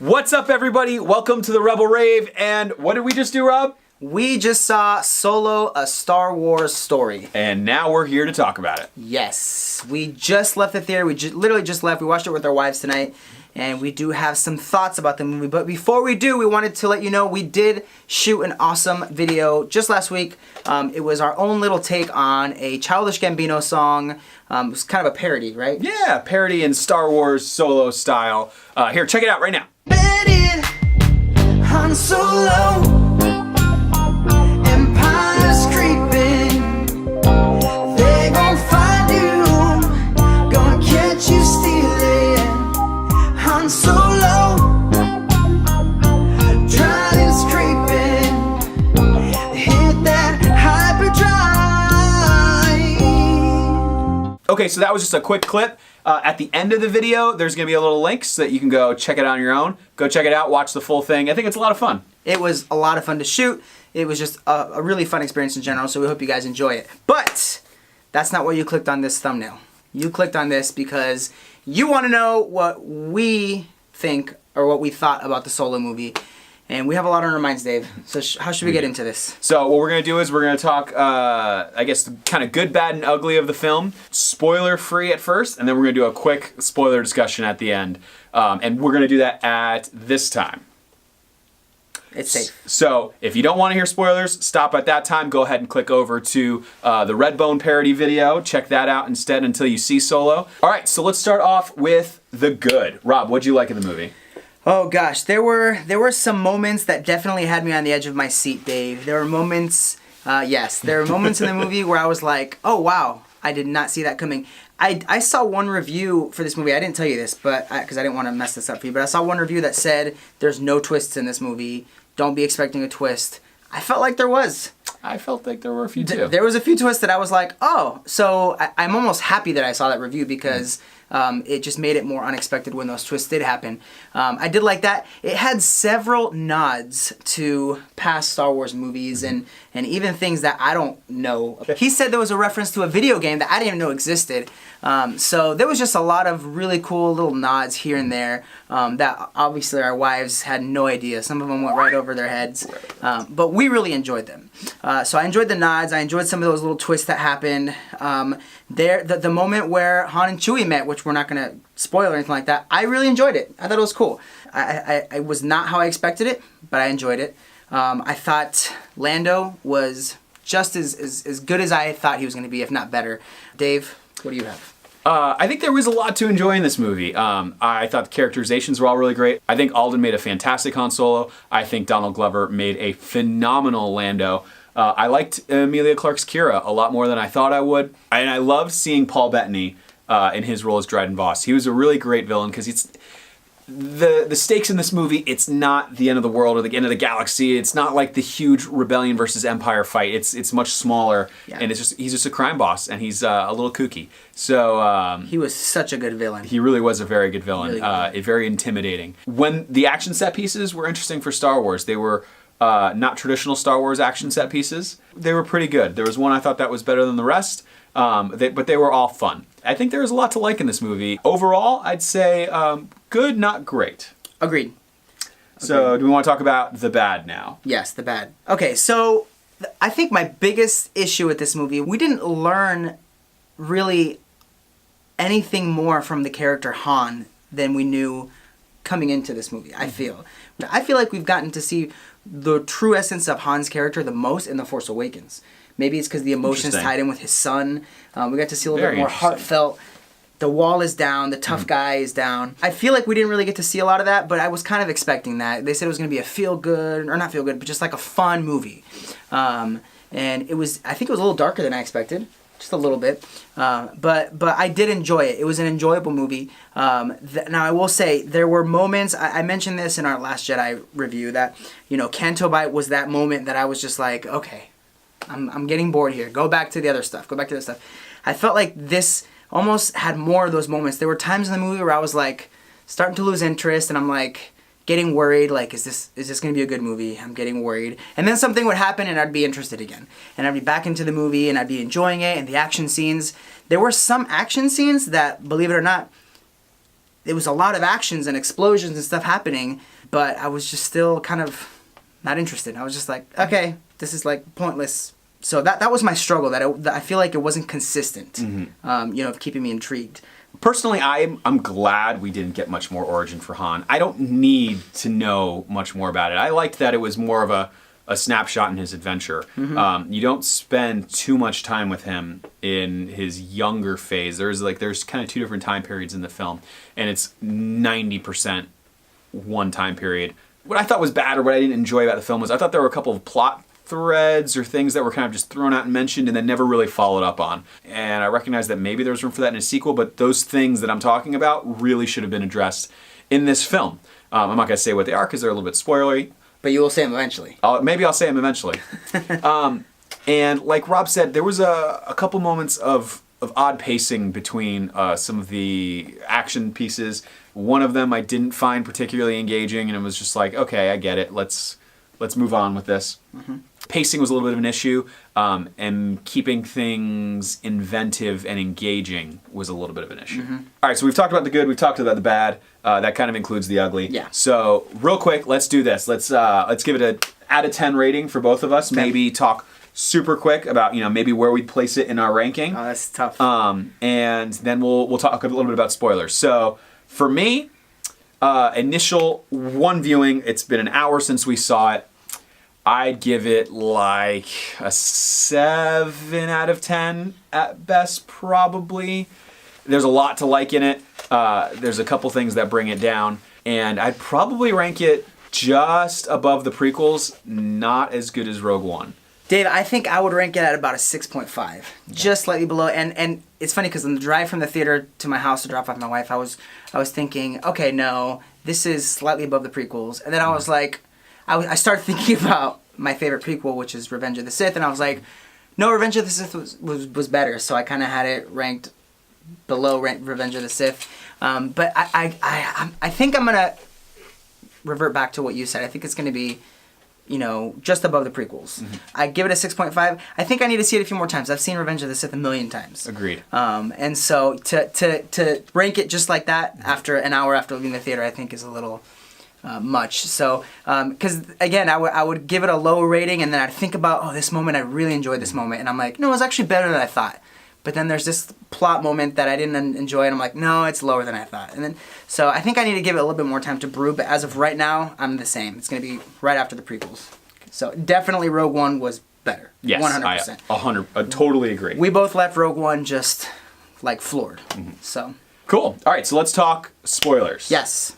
What's up, everybody? Welcome to the Rebel Rave. And what did we just do, Rob? We just saw Solo, a Star Wars story. And now we're here to talk about it. Yes. We just left the theater. We literally just left. We watched it with our wives tonight. And we do have some thoughts about the movie. But before we do, we wanted to let you know we did shoot an awesome video just last week. It was our own little take on a Childish Gambino song. It was kind of a parody, right? Yeah, parody in Star Wars Solo style. Here, check it out right now. Han Solo. Empire's creeping. They gon' find you. Gonna catch you stealing. Han Solo. Driving's creeping. Hit that hyperdrive. Okay, so that was just a quick clip. At the end of the video, there's going to be a little link so that you can go check it out on your own. Go check it out, watch the full thing. I think it's a lot of fun. It was a lot of fun to shoot. It was just a really fun experience in general, so we hope you guys enjoy it. But that's not why you clicked on this thumbnail. You clicked on this because you want to know what we think or what we thought about the Solo movie. And we have a lot on our minds, Dave. So how should we get into this? So what we're going to do is we're going to talk, I guess, kind of good, bad, and ugly of the film. Spoiler-free at first, and then we're going to do a quick spoiler discussion at the end. And we're going to do that at this time. It's safe. So if you don't want to hear spoilers, stop at that time. Go ahead and click over to the Redbone parody video. Check that out instead until you see Solo. All right, so let's start off with the good. Rob, what'd you like in the movie? Oh gosh, there were some moments that definitely had me on the edge of my seat, Dave. There were moments, there were moments in the movie where I was like, oh wow, I did not see that coming. I saw one review for this movie. I didn't tell you this, but because I didn't want to mess this up for you, but I saw one review that said there's no twists in this movie. Don't be expecting a twist. I felt like there was. I felt like there were a few too. There was a few twists that I was like, oh. So I'm almost happy that I saw that review because it just made it more unexpected when those twists did happen. I did like that. It had several nods to past Star Wars movies and even things that I don't know. He said there was a reference to a video game that I didn't even know existed. So there was just a lot of really cool little nods here and there that obviously our wives had no idea. Some of them went right over their heads. But we really enjoyed them. So I enjoyed the nods. I enjoyed some of those little twists that happened. The moment where Han and Chewie met, which we're not going to spoil or anything like that, I really enjoyed it. I thought it was cool. I was not how I expected it, but I enjoyed it. I thought Lando was just as good as I thought he was going to be, if not better. Dave, what do you have? I think there was a lot to enjoy in this movie. I thought the characterizations were all really great. I think Alden made a fantastic Han Solo. I think Donald Glover made a phenomenal Lando. I liked Emilia Clarke's Kira a lot more than I thought I would. And I loved seeing Paul Bettany in his role as Dryden Voss. He was a really great villain because it's the stakes in this movie, it's not the end of the world or the end of the galaxy. It's not like the huge rebellion versus empire fight. It's much smaller, and he's just a crime boss, and he's a little kooky. So he was such a good villain. He really was a very good villain. Really Very intimidating. When the action set pieces were interesting for Star Wars, they were not traditional Star Wars action set pieces. They were pretty good. There was one I thought that was better than the rest. But they were all fun. I think there was a lot to like in this movie. Overall, I'd say good, not great. Agreed. So do we want to talk about the bad now? Yes, the bad. Okay, so I think my biggest issue with this movie, we didn't learn really anything more from the character Han than we knew coming into this movie, I feel. I feel like we've gotten to see the true essence of Han's character the most in The Force Awakens. Maybe it's because the emotions tied in with his son. We got to see a little bit more heartfelt. The wall is down. The tough guy is down. I feel like we didn't really get to see a lot of that, but I was kind of expecting that. They said it was going to be a feel-good, or not feel-good, but just like a fun movie. And it was, I think it was a little darker than I expected. Just a little bit. But I did enjoy it. It was an enjoyable movie. Now, I will say, there were moments, I mentioned this in our Last Jedi review, that, Canto Bight was that moment that I was just like, okay, I'm getting bored here. Go back to the other stuff. I felt like this almost had more of those moments. There were times in the movie where I was like starting to lose interest, and I'm like getting worried, like, is this going to be a good movie? I'm getting worried. And then something would happen and I'd be interested again. And I'd be back into the movie and I'd be enjoying it, and the action scenes. There were some action scenes that, believe it or not, It was a lot of actions and explosions and stuff happening, but I was just still kind of not interested. I was just like, okay, this is like pointless. So that was my struggle. That I feel like it wasn't consistent. Of keeping me intrigued. Personally, I'm glad we didn't get much more origin for Han. I don't need to know much more about it. I liked that it was more of a snapshot in his adventure. You don't spend too much time with him in his younger phase. There's kind of two different time periods in the film, and it's 90% one time period. What I thought was bad or what I didn't enjoy about the film was I thought there were a couple of plot threads or things that were kind of just thrown out and mentioned and then never really followed up on. And I recognize that maybe there's room for that in a sequel, but those things that I'm talking about really should have been addressed in this film. I'm not going to say what they are because they're a little bit spoilery. But you will say them eventually. Maybe I'll say them eventually. And like Rob said, there was a couple moments of odd pacing between some of the action pieces. One of them I didn't find particularly engaging, and it was just like, okay, I get it. Let's move on with this. Pacing was a little bit of an issue, and keeping things inventive and engaging was a little bit of an issue. All right, so we've talked about the good, we've talked about the bad. That kind of includes the ugly. Yeah. So real quick, let's do this. Let's give it a out of 10 rating for both of us. Okay. Maybe talk super quick about maybe where we'd place it in our ranking. Oh, that's tough. And then we'll talk a little bit about spoilers. So for me, initial one viewing, it's been an hour since we saw it. I'd give it like a 7 out of 10 at best, probably. There's a lot to like in it. There's a couple things that bring it down. And I'd probably rank it just above the prequels, not as good as Rogue One. Dave, I think I would rank it at about a 6.5, just slightly below. And it's funny because on the drive from the theater to my house to drop off my wife, I was thinking, okay, no, this is slightly above the prequels. And then I was like, I started thinking about my favorite prequel, which is Revenge of the Sith, and I was like, no, Revenge of the Sith was better. So I kind of had it ranked below Revenge of the Sith. But I think I'm gonna revert back to what you said. I think it's gonna be, just above the prequels. I give it a 6.5. I think I need to see it a few more times. I've seen Revenge of the Sith a million times. Agreed. And so to rank it just like that after an hour after leaving the theater, I think is a little much. So, because again, I would give it a low rating, and then I'd think about, this moment, I really enjoyed this moment, and I'm like, no, it was actually better than I thought. But then there's this plot moment that I didn't enjoy, and I'm like, no, it's lower than I thought. And then, so I think I need to give it a little bit more time to brew, but as of right now, I'm the same. It's going to be right after the prequels. So definitely Rogue One was better. Yes, 100%. I totally agree. We both left Rogue One just, floored. So. Cool. All right, so let's talk spoilers. Yes.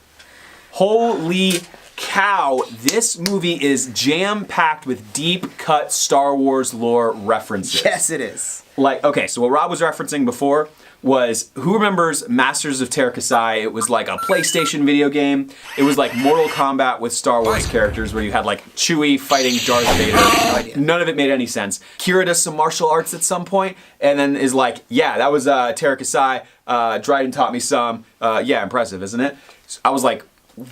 Holy cow, this movie is jam-packed with deep-cut Star Wars lore references. Yes, it is. Okay, so what Rob was referencing before was, who remembers Masters of Tear Kasai? It was like a PlayStation video game. It was like Mortal Kombat with Star Wars characters where you had like Chewie fighting Darth Vader. None of it made any sense. Kira does some martial arts at some point and then is like, yeah, that was Tear Kasai. Dryden taught me some. Yeah, impressive, isn't it? So I was like,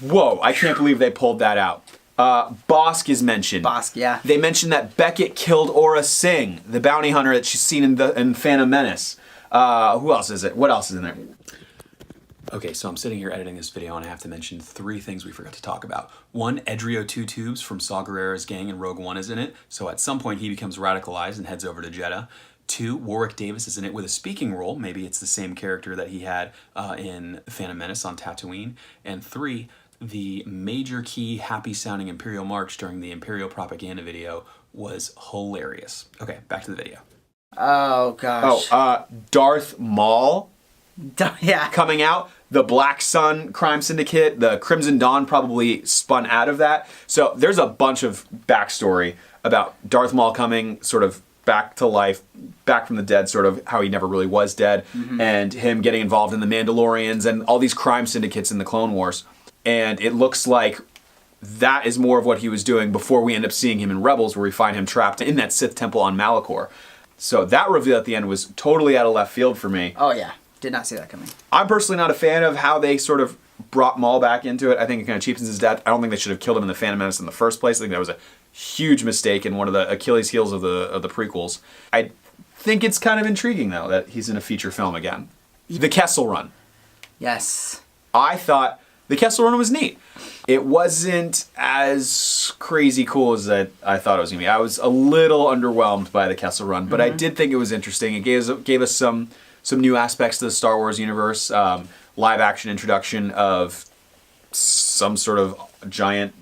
whoa, I can't believe they pulled that out. Bosk is mentioned. Bosk, yeah. They mentioned that Beckett killed Aura Singh, the bounty hunter that she's seen in Phantom Menace. Who else is it? What else is in there? Okay, so I'm sitting here editing this video and I have to mention 3 things we forgot to talk about. 1, Edrio Two Tubes from Saw Gerrera's gang in Rogue One is in it, so at some point he becomes radicalized and heads over to Jeddah. 2, Warwick Davis is in it with a speaking role. Maybe it's the same character that he had in Phantom Menace on Tatooine. And 3, the major key happy-sounding Imperial March during the Imperial propaganda video was hilarious. Okay, back to the video. Oh, gosh. Darth Maul yeah. coming out. The Black Sun crime syndicate, the Crimson Dawn probably spun out of that. So there's a bunch of backstory about Darth Maul coming sort of back to life, back from the dead, sort of how he never really was dead, and him getting involved in the Mandalorians and all these crime syndicates in the Clone Wars. And it looks like that is more of what he was doing before we end up seeing him in Rebels, where we find him trapped in that Sith temple on Malachor. So that reveal at the end was totally out of left field for me. Oh, yeah. Did not see that coming. I'm personally not a fan of how they sort of brought Maul back into it. I think it kind of cheapens his death. I don't think they should have killed him in the Phantom Menace in the first place. I think that was a huge mistake and one of the Achilles heels of the prequels. I think it's kind of intriguing, though, that he's in a feature film again. The Kessel Run. Yes. I thought the Kessel Run was neat. It wasn't as crazy cool as I thought it was going to be. I was a little underwhelmed by the Kessel Run, but I did think it was interesting. It gave us some new aspects to the Star Wars universe, live action introduction of some sort of giant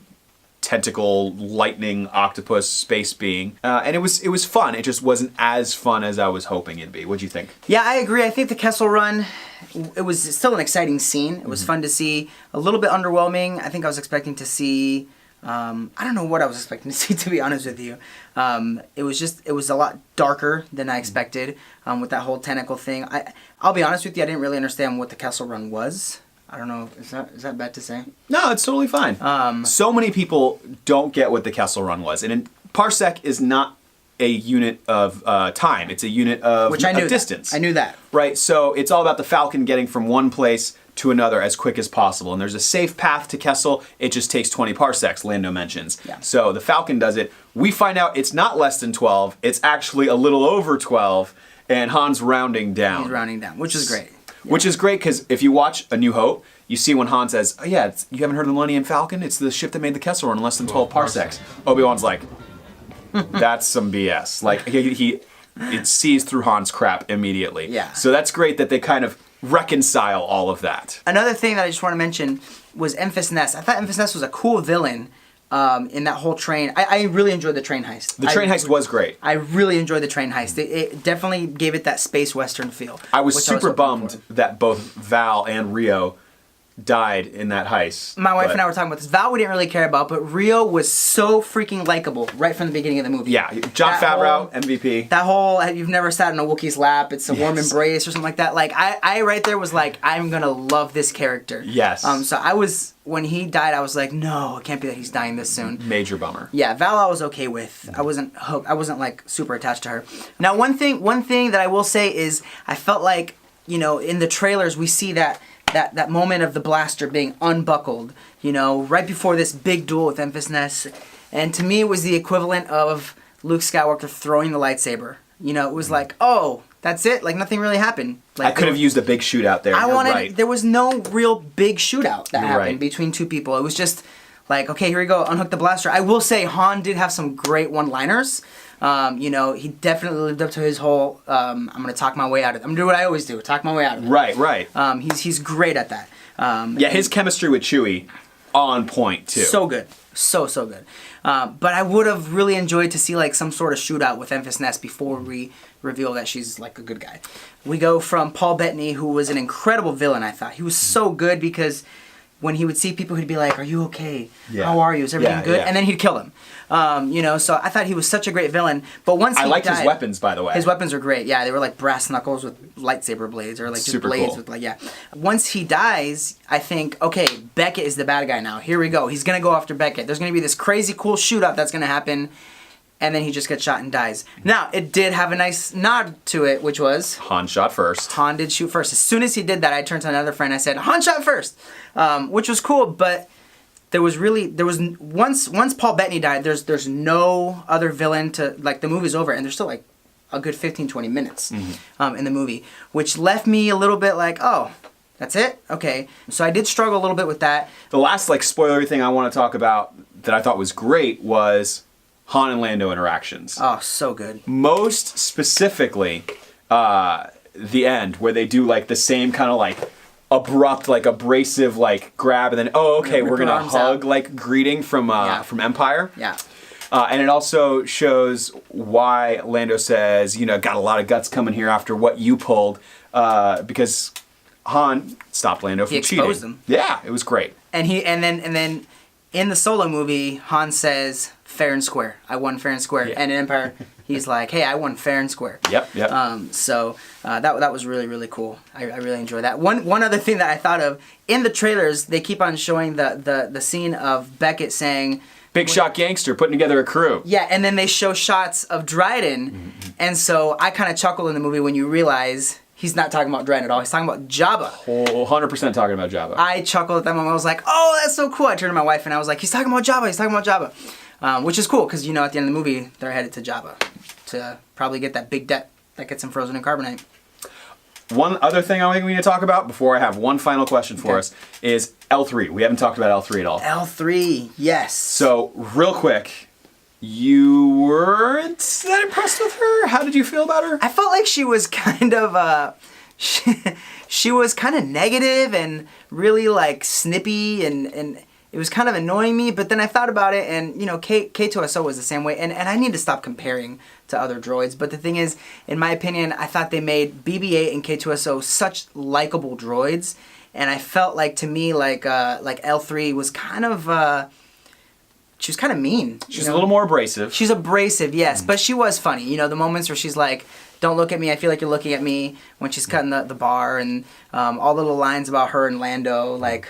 tentacle lightning octopus space being, and it was fun. It just wasn't as fun as I was hoping it'd be. What'd you think? Yeah, I agree. I think the Kessel Run, it was still an exciting scene. It was fun to see. A little bit underwhelming. I think I was expecting to see, I don't know what I was expecting to see, to be honest with you. It was a lot darker than I expected with that whole tentacle thing. I'll be honest with you, I didn't really understand what the Kessel Run was. I don't know. Is that bad to say? No, it's totally fine. So many people don't get what the Kessel Run was, and parsec is not a unit of time. It's a unit of distance. I knew that. Right. So it's all about the Falcon getting from one place to another as quick as possible. And there's a safe path to Kessel. It just takes 20 parsecs. Lando mentions. Yeah. So the Falcon does it. We find out it's not less than 12. It's actually a little over 12, and Han's rounding down. He's rounding down, which is great. Yeah. Which is great because if you watch A New Hope, you see when Han says, "Oh yeah, you haven't heard of the Millennium Falcon? It's the ship that made the Kessel Run in less than 12 parsecs." Obi-Wan's like, "That's some BS." Like it sees through Han's crap immediately. Yeah. So that's great that they kind of reconcile all of that. Another thing that I just want to mention was Enfys Nest. I thought Enfys Nest was a cool villain in that whole train. I really enjoyed the train heist. The train heist was great. I really enjoyed the train heist. It definitely gave it that space western feel. I was super bummed that both Val and Rio died in that heist. My wife and I were talking about this. Val we didn't really care about, but Rio was so freaking likable right from the beginning of the movie. Yeah, Jon Favreau, MVP. That whole, you've never sat in a Wookiee's lap, it's a warm embrace or something like that. Like, I right there was like, I'm gonna love this character. Yes. So I was, when he died, I was like, no, it can't be that he's dying this soon. Major bummer. Yeah, Val I was okay with. I wasn't like super attached to her. Now one thing that I will say is I felt like, in the trailers we see that moment of the blaster being unbuckled, right before this big duel with Enfys Nest. And to me, it was the equivalent of Luke Skywalker throwing the lightsaber. It was like, oh, that's it? Like, nothing really happened. Like, I could have used a big shootout there. Right. There was no real big shootout that happened between two people. It was just like, okay, here we go, unhook the blaster. I will say Han did have some great one-liners. He definitely lived up to his whole, I'm going to talk my way out of it. I'm going to do what I always do, talk my way out of it. Right. He's great at that. His chemistry with Chewie, on point, too. So good. So good. But I would have really enjoyed to see, like, some sort of shootout with Enfys Nest before we reveal that she's, like, a good guy. We go from Paul Bettany, who was an incredible villain, I thought. He was so good because when he would see people, he'd be like, "Are you okay? Yeah. How are you? Is everything good?" Yeah. And then he'd kill them. So I thought he was such a great villain. But once he liked died, his weapons, by the way. His weapons are great. Yeah, they were like brass knuckles with lightsaber blades, or like just super blades cool. with Once he dies, I think, okay, Beckett is the bad guy now. Here we go. He's gonna go after Beckett. There's gonna be this crazy cool shootout that's gonna happen. And then he just gets shot and dies. Now, it did have a nice nod to it, which was... Han shot first. Han did shoot first. As soon as he did that, I turned to another friend and I said, Han shot first! Which was cool, but once Paul Bettany died, there's no other villain to... Like, the movie's over, and there's still, like, a good 15-20 minutes in the movie, which left me a little bit like, oh... That's it? Okay. So I did struggle a little bit with that. The last, spoilery thing I want to talk about that I thought was great was Han and Lando interactions. Oh, so good. Most specifically, the end, where they do, the same kind of, abrupt, abrasive, grab, and then, we're going to hug, greeting from Empire. Yeah. And it also shows why Lando says, got a lot of guts coming here after what you pulled, because Han stopped Lando from cheating. He exposed him. Yeah, it was great. And then in the Solo movie, Han says, fair and square. I won fair and square. Yeah. And in Empire, he's like, hey, I won fair and square. Yep. So that was really, really cool. I really enjoyed that. One other thing that I thought of, in the trailers, they keep on showing the scene of Beckett saying... Big shot gangster putting together a crew. Yeah, and then they show shots of Dryden. And so I kind of chuckle in the movie when you realize... He's not talking about Dryden at all. He's talking about Jabba. 100% talking about Jabba. I chuckled at that moment. I was like, oh, that's so cool. I turned to my wife and I was like, he's talking about Jabba. Which is cool because, at the end of the movie, they're headed to Jabba to probably get that big debt that gets him frozen in carbonite. One other thing I think we need to talk about before I have one final question for us is L3. We haven't talked about L3 at all. L3, yes. So, real quick, you weren't that impressed with her? How did you feel about her? I felt like she was kind of, she was kind of negative and really like snippy and it was kind of annoying me, but then I thought about it and, you know, K2SO was the same way, and I need to stop comparing to other droids, but the thing is, in my opinion, I thought they made BB-8 and K2SO such likable droids, and I felt like, to me, like L3 was kind of, she was kind of mean. She's a little more abrasive. She's abrasive, yes, but she was funny. You know, the moments where she's like, don't look at me, I feel like you're looking at me, when she's cutting the bar, and all the little lines about her and Lando, like...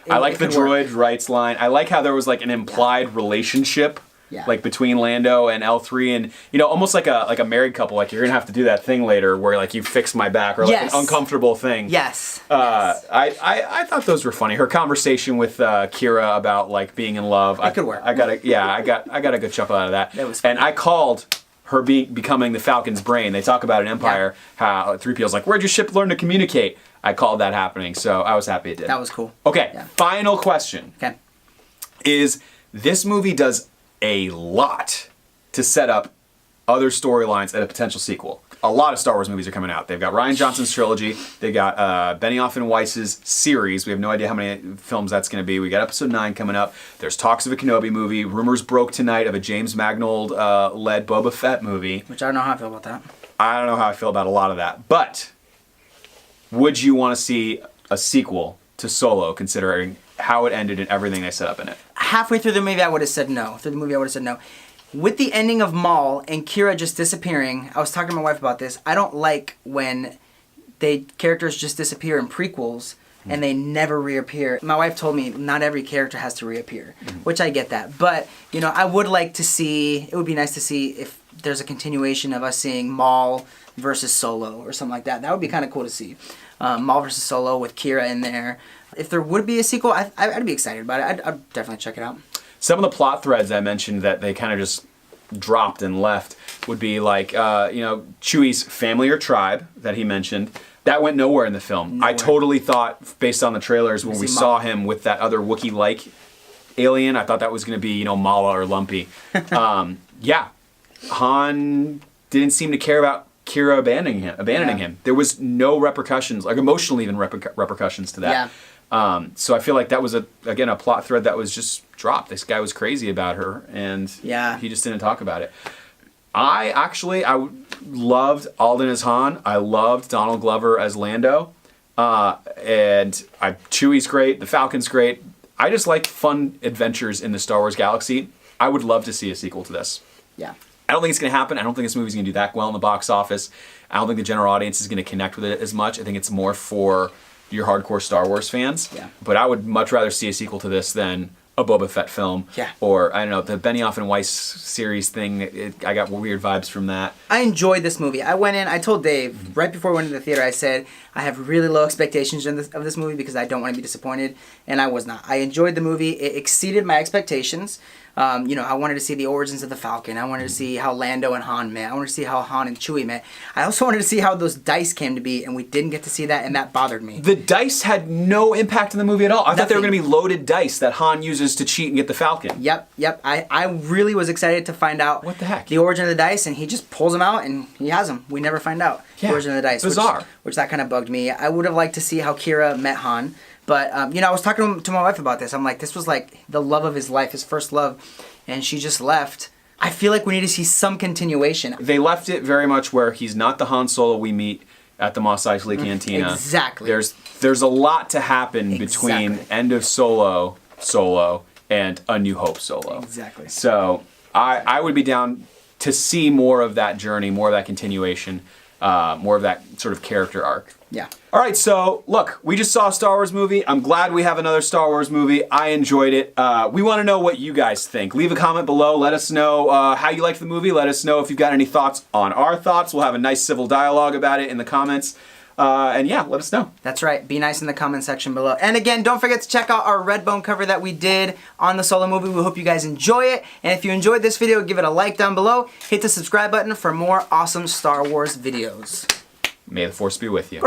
I like the droid rights line. I like how there was like an implied relationship, like between Lando and L3, and you know, almost like a married couple. Like you're gonna have to do that thing later, where like you fix my back, or like an uncomfortable thing. Yes. I thought those were funny. Her conversation with Kira about like being in love. It could work. I got a good chuckle out of that. That was funny. And I called her becoming the Falcon's brain. They talk about in Empire how 3PO's like, where'd your ship learn to communicate? I called that happening, so I was happy it did. That was cool. Okay, final question. Okay. Is this movie does a lot to set up other storylines and a potential sequel. A lot of Star Wars movies are coming out. They've got Rian Johnson's trilogy. They got Benioff and Weiss's series. We have no idea how many films that's going to be. We got Episode 9 coming up. There's talks of a Kenobi movie. Rumors broke tonight of a James Mangold-led Boba Fett movie. Which I don't know how I feel about that. I don't know how I feel about a lot of that. But would you want to see a sequel to Solo, considering how it ended and everything they set up in it? Halfway through the movie, I would have said no. Through the movie, I would have said no. With the ending of Maul and Kira just disappearing, I was talking to my wife about this. I don't like when characters just disappear in prequels and they never reappear. My wife told me not every character has to reappear, which I get that. But, you know, I would like to see, it would be nice to see if there's a continuation of us seeing Maul versus Solo or something like that. That would be kind of cool to see. Maul versus Solo with Kira in there. If there would be a sequel, I'd be excited about it. I'd definitely check it out. Some of the plot threads I mentioned that they kind of just dropped and left would be like, Chewie's family or tribe that he mentioned. That went nowhere in the film. Nowhere. I totally thought, based on the trailers, when we saw him with that other Wookiee-like alien, I thought that was going to be, Mala or Lumpy. Han didn't seem to care about Kira abandoning him. There was no repercussions, like emotional even repercussions to that. Yeah. So I feel like that was a plot thread that was just dropped. This guy was crazy about her, and he just didn't talk about it. I loved Alden as Han. I loved Donald Glover as Lando, and Chewie's great. The Falcon's great. I just like fun adventures in the Star Wars galaxy. I would love to see a sequel to this. Yeah. I don't think it's going to happen. I don't think this movie's going to do that well in the box office. I don't think the general audience is going to connect with it as much. I think it's more for your hardcore Star Wars fans. Yeah. But I would much rather see a sequel to this than a Boba Fett film. Yeah. Or, I don't know, the Benioff and Weiss series thing. I got weird vibes from that. I enjoyed this movie. I went in, I told Dave, right before we went to the theater, I said, I have really low expectations of this movie because I don't want to be disappointed. And I was not. I enjoyed the movie. It exceeded my expectations. I wanted to see the origins of the Falcon. I wanted to see how Lando and Han met. I wanted to see how Han and Chewie met. I also wanted to see how those dice came to be, and we didn't get to see that, and that bothered me. The dice had no impact in the movie at all. I thought they were going to be loaded dice that Han uses to cheat and get the Falcon. Yep. I really was excited to find out what the heck, the origin of the dice, and he just pulls them out, and he has them. We never find out the origin of the dice. Bizarre. Which that kind of bugged me. I would have liked to see how Kira met Han. But, I was talking to my wife about this. I'm like, this was like the love of his life, his first love. And she just left. I feel like we need to see some continuation. They left it very much where he's not the Han Solo we meet at the Mos Eisley Cantina. Exactly. There's a lot to happen between end of Solo, and A New Hope Solo. Exactly. So I would be down to see more of that journey, more of that continuation, more of that sort of character arc. Yeah. All right, so look, we just saw a Star Wars movie. I'm glad we have another Star Wars movie. I enjoyed it. We want to know what you guys think. Leave a comment below. Let us know how you liked the movie. Let us know if you've got any thoughts on our thoughts. We'll have a nice civil dialogue about it in the comments. Let us know. That's right. Be nice in the comment section below. And again, don't forget to check out our Redbone cover that we did on the Solo movie. We hope you guys enjoy it. And if you enjoyed this video, give it a like down below. Hit the subscribe button for more awesome Star Wars videos. May the Force be with you.